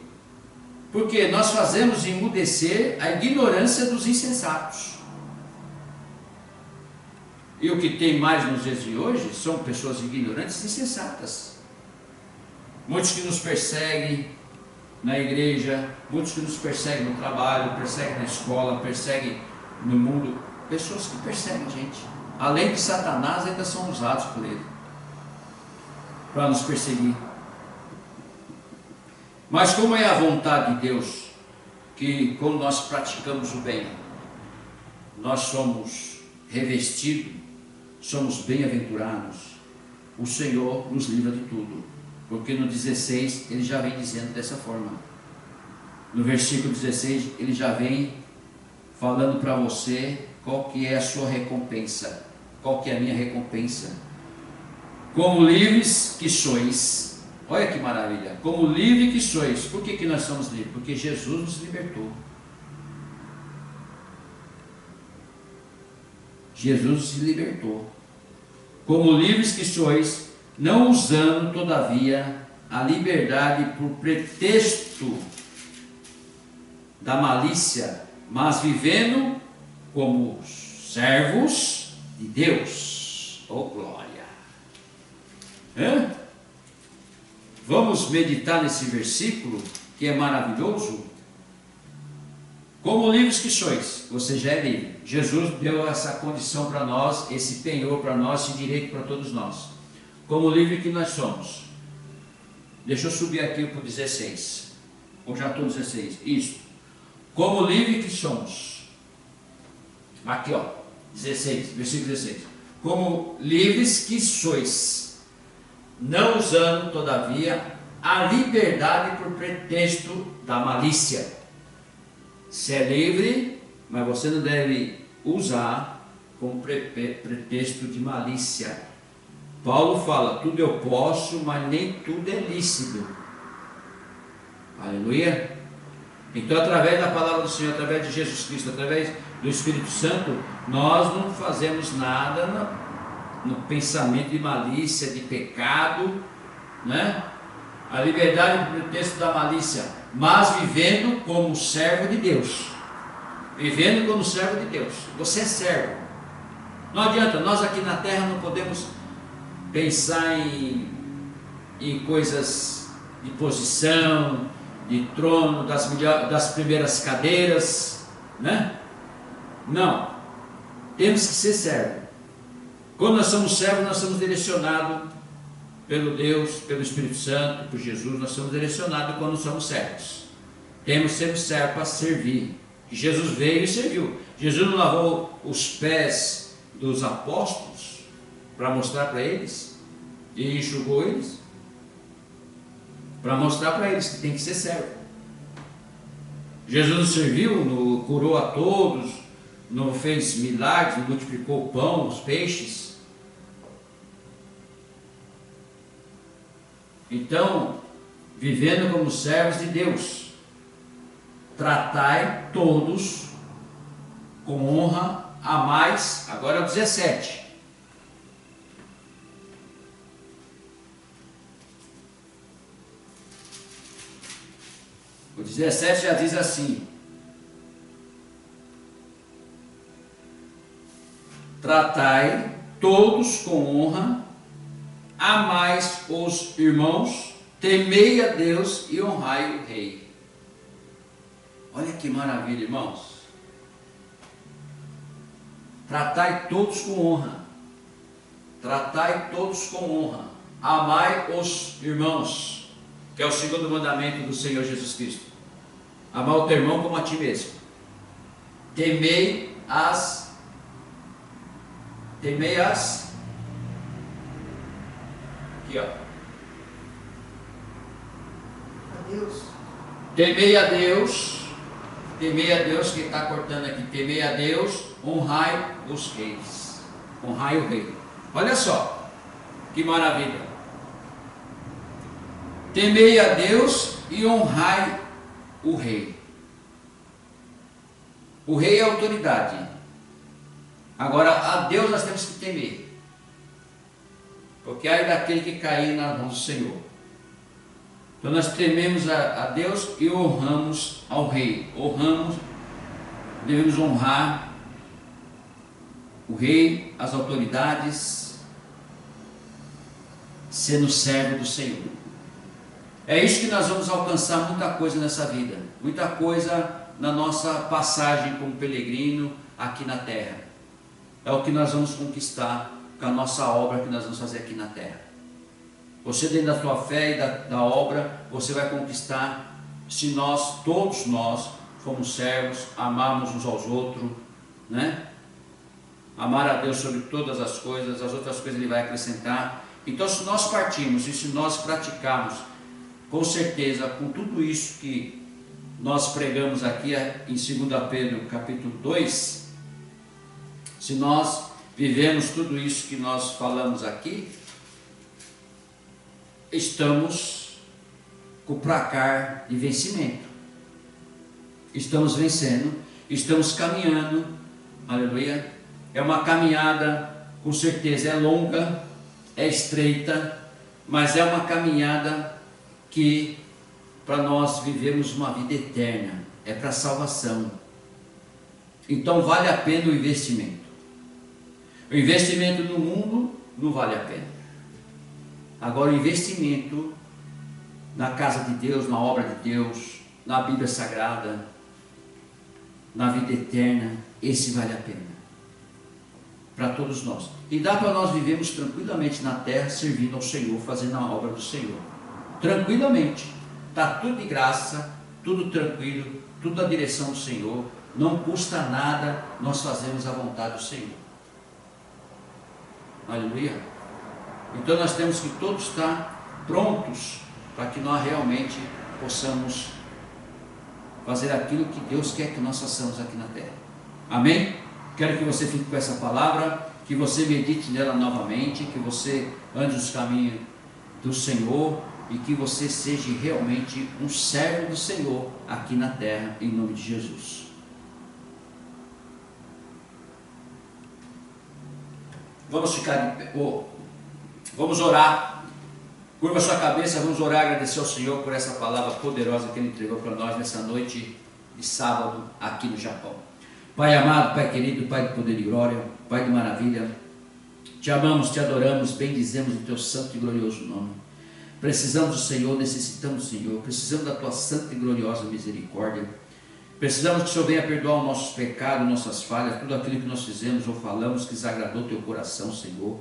porque nós fazemos emudecer a ignorância dos insensatos. E o que tem mais nos dias de hoje são pessoas ignorantes e insensatas. Muitos que nos perseguem na igreja, muitos que nos perseguem no trabalho, perseguem na escola, perseguem no mundo. Pessoas que perseguem a gente. Além de Satanás, ainda são usados por ele para nos perseguir. Mas como é a vontade de Deus, que quando nós praticamos o bem, nós somos revestidos, somos bem-aventurados, o Senhor nos livra de tudo. Porque no 16 ele já vem dizendo dessa forma. No versículo 16 ele já vem falando para você qual que é a sua recompensa, qual que é a minha recompensa. Como livres que sois, olha que maravilha, como livre que sois. Por que nós somos livres? Porque Jesus nos libertou. Jesus nos libertou. Como livres que sois, não usando todavia a liberdade por pretexto da malícia, mas vivendo como servos de Deus. Oh glória! Vamos meditar nesse versículo que é maravilhoso. Como livres que sois, você já é livre. Jesus deu essa condição para nós, esse penhor para nós, esse direito para todos nós. Como livre que nós somos. Deixa eu subir aqui para o 16. Ou já estou no 16. Isso. Como livre que somos. Aqui ó. 16. Versículo 16. Como livres que sois. Não usando, todavia, a liberdade por pretexto da malícia. Se é livre, mas você não deve usar como pretexto de malícia. Paulo fala, tudo eu posso, mas nem tudo é lícito. Aleluia. Então, através da palavra do Senhor, através de Jesus Cristo, através do Espírito Santo, nós não fazemos nada no pensamento de malícia, de pecado, né? A liberdade do pretexto da malícia, mas vivendo como servo de Deus. Vivendo como servo de Deus. Você é servo. Não adianta, nós aqui na terra não podemos pensar em coisas de posição, de trono, das primeiras cadeiras, né? Não. Temos que ser servo. Quando nós somos servos, nós somos direcionados pelo Deus, pelo Espírito Santo, por Jesus, nós somos direcionados quando somos servos. Temos sempre servo para servir. Jesus veio e serviu. Jesus não lavou os pés dos apóstolos para mostrar para eles e enxugou eles para mostrar para eles que tem que ser servo. Jesus nos serviu, curou a todos, não fez milagres, não multiplicou o pão, os peixes. Então, vivendo como servos de Deus, tratai todos com honra, amais. Agora é o 17. O 17 já diz assim: tratai todos com honra, amais os irmãos, temei a Deus e honrai o rei. Olha que maravilha, irmãos. Tratai todos com honra. Tratai todos com honra. Amai os irmãos, que é o segundo mandamento do Senhor Jesus Cristo. Amar o teu irmão como a ti mesmo. Temei as aqui ó. Deus. Temei a Deus, que está cortando aqui. Temei a Deus, honrai os reis. Honrai o rei. Olha só, Que maravilha! Temei a Deus e honrai o rei. O rei é a autoridade. Agora, a Deus nós temos que temer. Porque ai daquele que cair nas mãos do Senhor. Então nós tememos a Deus e honramos ao rei. Devemos honrar o rei, as autoridades, sendo servo do Senhor. É isso que nós vamos alcançar muita coisa nessa vida. Muita coisa na nossa passagem como peregrino aqui na terra. É o que nós vamos conquistar com a nossa obra que nós vamos fazer aqui na terra. Você, dentro da sua fé e da obra, você vai conquistar, se nós, todos nós, fomos servos, amarmos uns aos outros, né? Amar a Deus sobre todas as coisas, as outras coisas Ele vai acrescentar. Então, se nós partirmos e se nós praticarmos, com certeza, com tudo isso que nós pregamos aqui em 2 Pedro capítulo 2, se nós vivemos tudo isso que nós falamos aqui, estamos com o placar de vencimento. Estamos vencendo, estamos caminhando, aleluia. É uma caminhada, com certeza, é longa, é estreita, mas é uma caminhada que para nós vivemos uma vida eterna, é para a salvação. Então vale a pena o investimento. O investimento no mundo não vale a pena. Agora o investimento na casa de Deus, na obra de Deus, na Bíblia Sagrada, na vida eterna, esse vale a pena. Para todos nós. E dá para nós vivermos tranquilamente na terra, servindo ao Senhor, fazendo a obra do Senhor. Tranquilamente. Está tudo de graça, tudo tranquilo, tudo na direção do Senhor. Não custa nada nós fazermos a vontade do Senhor. Aleluia. Então nós temos que todos estar prontos para que nós realmente possamos fazer aquilo que Deus quer que nós façamos aqui na terra. Amém? Quero que você fique com essa palavra, que você medite nela novamente, que você ande nos caminhos do Senhor e que você seja realmente um servo do Senhor aqui na terra, em nome de Jesus. Vamos ficar de pé, vamos orar. Curva sua cabeça, vamos orar, agradecer ao Senhor por essa palavra poderosa que Ele entregou para nós nessa noite de sábado aqui no Japão. Pai amado, Pai querido, Pai de poder e glória, Pai de maravilha, te amamos, te adoramos, bendizemos o teu santo e glorioso nome. Precisamos do Senhor, necessitamos do Senhor, precisamos da tua santa e gloriosa misericórdia. Precisamos que o Senhor venha perdoar os nossos pecados, nossas falhas, tudo aquilo que nós fizemos ou falamos que desagradou teu coração, Senhor.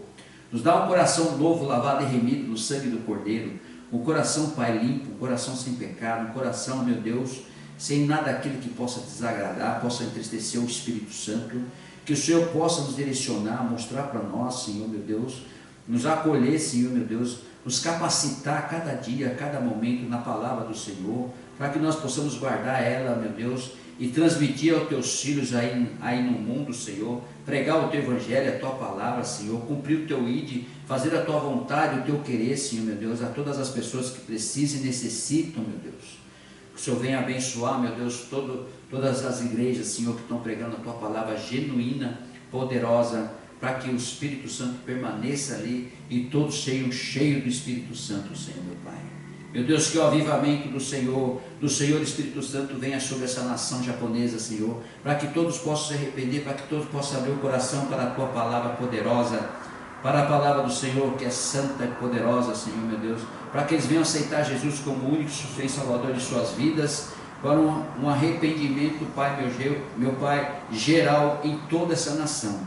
Nos dá um coração novo, lavado e remido no sangue do Cordeiro, um coração, Pai, limpo, um coração sem pecado, um coração, meu Deus, sem nada aquilo que possa desagradar, possa entristecer o Espírito Santo, que o Senhor possa nos direcionar, mostrar para nós, Senhor, meu Deus, nos acolher, Senhor, meu Deus, nos capacitar a cada dia, a cada momento na palavra do Senhor, para que nós possamos guardar ela, meu Deus, e transmitir aos teus filhos aí no mundo, Senhor, pregar o teu evangelho, a tua palavra, Senhor, cumprir o teu ide, fazer a tua vontade, o teu querer, Senhor, meu Deus, a todas as pessoas que precisam e necessitam, meu Deus. Que o Senhor venha abençoar, meu Deus, todas as igrejas, Senhor, que estão pregando a tua palavra genuína, poderosa, para que o Espírito Santo permaneça ali e todos sejam cheios do Espírito Santo, Senhor, meu Pai. Meu Deus, que o avivamento do Senhor Espírito Santo venha sobre essa nação japonesa, Senhor, para que todos possam se arrepender, para que todos possam abrir o coração para a tua palavra poderosa, para a palavra do Senhor, que é santa e poderosa, Senhor, meu Deus, para que eles venham aceitar Jesus como o único e salvador de suas vidas, para um arrependimento, Pai, meu Pai, geral em toda essa nação.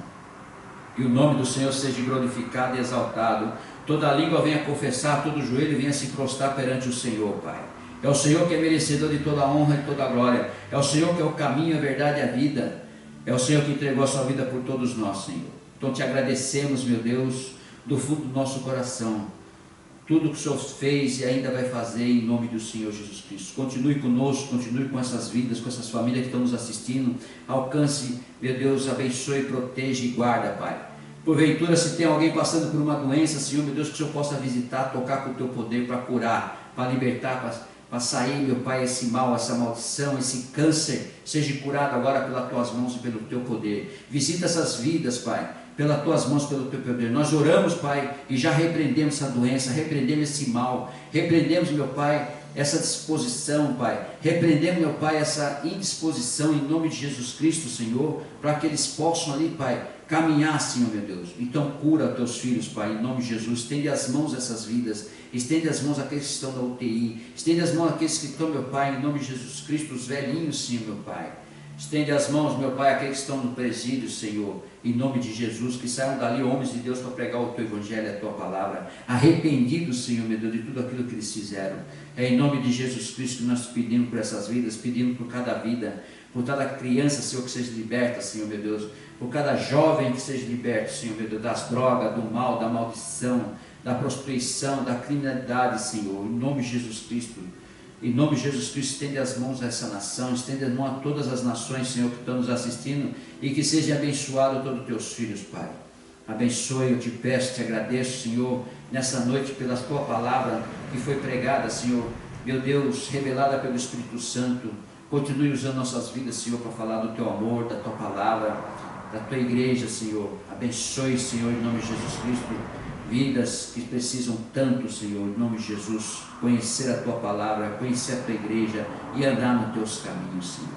Que o nome do Senhor seja glorificado e exaltado. Toda língua venha confessar, todo joelho venha se prostrar perante o Senhor, Pai. É o Senhor que é merecedor de toda a honra e toda a glória. É o Senhor que é o caminho, a verdade e a vida. É o Senhor que entregou a sua vida por todos nós, Senhor. Então te agradecemos, meu Deus, do fundo do nosso coração. Tudo que o Senhor fez e ainda vai fazer em nome do Senhor Jesus Cristo. Continue conosco, continue com essas vidas, com essas famílias que estão nos assistindo. Alcance, meu Deus, abençoe, proteja e guarda, Pai. Porventura, se tem alguém passando por uma doença, Senhor, meu Deus, que o Senhor possa visitar, tocar com o teu poder para curar, para libertar, para sair, meu Pai, esse mal, essa maldição, esse câncer, seja curado agora pelas tuas mãos e pelo teu poder. Visita essas vidas, Pai, pelas tuas mãos, pelo teu poder. Nós oramos, Pai, e já repreendemos essa doença, repreendemos esse mal, repreendemos, meu Pai, essa disposição, Pai, repreendemos, meu Pai, essa indisposição em nome de Jesus Cristo, Senhor, para que eles possam ali, Pai, caminhar, Senhor, meu Deus. Então cura teus filhos, Pai, em nome de Jesus. Estende as mãos a essas vidas, estende as mãos àqueles que estão na UTI, estende as mãos àqueles que estão, meu Pai, em nome de Jesus Cristo, os velhinhos, Senhor, meu Pai. Estende as mãos, meu Pai, àqueles que estão no presídio, Senhor, em nome de Jesus, que saiam dali homens de Deus para pregar o teu evangelho, a tua palavra, arrependidos, Senhor, meu Deus, de tudo aquilo que eles fizeram. É em nome de Jesus Cristo que nós pedimos por essas vidas, pedimos por cada vida, por cada criança, Senhor, que seja liberta, Senhor, meu Deus, por cada jovem que seja liberto, Senhor, meu Deus, das drogas, do mal, da maldição, da prostituição, da criminalidade, Senhor, em nome de Jesus Cristo. Em nome de Jesus Cristo, estende as mãos a essa nação, estende as mãos a todas as nações, Senhor, que estão nos assistindo, e que seja abençoado todos os teus filhos, Pai. Abençoe, eu te peço, te agradeço, Senhor, nessa noite pela tua palavra que foi pregada, Senhor, meu Deus, revelada pelo Espírito Santo. Continue usando nossas vidas, Senhor, para falar do teu amor, da tua palavra, da tua igreja, Senhor. Abençoe, Senhor, em nome de Jesus Cristo, vidas que precisam tanto, Senhor, em nome de Jesus, conhecer a tua palavra, conhecer a tua igreja e andar nos teus caminhos, Senhor.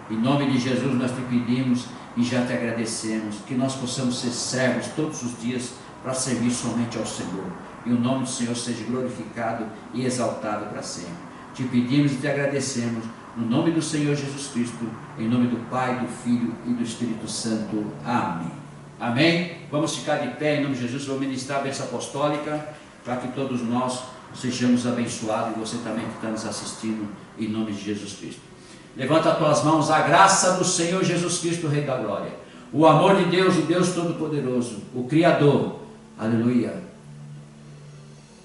Em nome de Jesus nós te pedimos e já te agradecemos, que nós possamos ser servos todos os dias para servir somente ao Senhor, e o nome do Senhor seja glorificado e exaltado para sempre. Te pedimos e te agradecemos, no nome do Senhor Jesus Cristo, em nome do Pai, do Filho e do Espírito Santo. Amém. Amém? Vamos ficar de pé em nome de Jesus, vou ministrar a bênção apostólica, para que todos nós sejamos abençoados, e você também que está nos assistindo, em nome de Jesus Cristo. Levanta as tuas mãos, a graça do Senhor Jesus Cristo, Rei da Glória, o amor de Deus, o Deus Todo-Poderoso, o Criador, aleluia,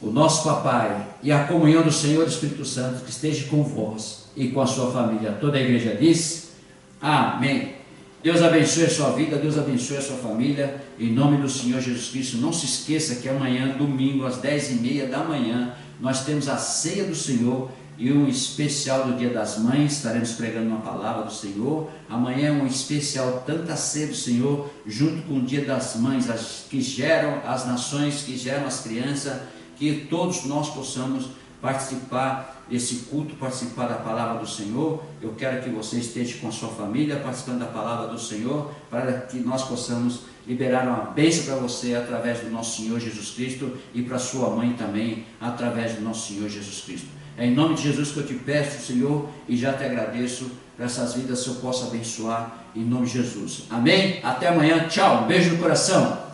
o nosso Papai, e a comunhão do Senhor Espírito Santo, que esteja com vós e com a sua família. Toda a igreja diz, amém. Deus abençoe a sua vida, Deus abençoe a sua família, em nome do Senhor Jesus Cristo. Não se esqueça que amanhã, domingo, às 10h30 da manhã, nós temos a ceia do Senhor e um especial do Dia das Mães. Estaremos pregando uma palavra do Senhor. Amanhã é um especial, tanto a ceia do Senhor, junto com o Dia das Mães, que geram as nações, que geram as crianças, que todos nós possamos participar desse culto, participar da palavra do Senhor. Eu quero que você esteja com a sua família participando da palavra do Senhor, para que nós possamos liberar uma bênção para você através do nosso Senhor Jesus Cristo, e para sua mãe também através do nosso Senhor Jesus Cristo. É em nome de Jesus que eu te peço, Senhor, e já te agradeço para essas vidas, se eu posso abençoar em nome de Jesus. Amém? Até amanhã, tchau, um beijo no coração.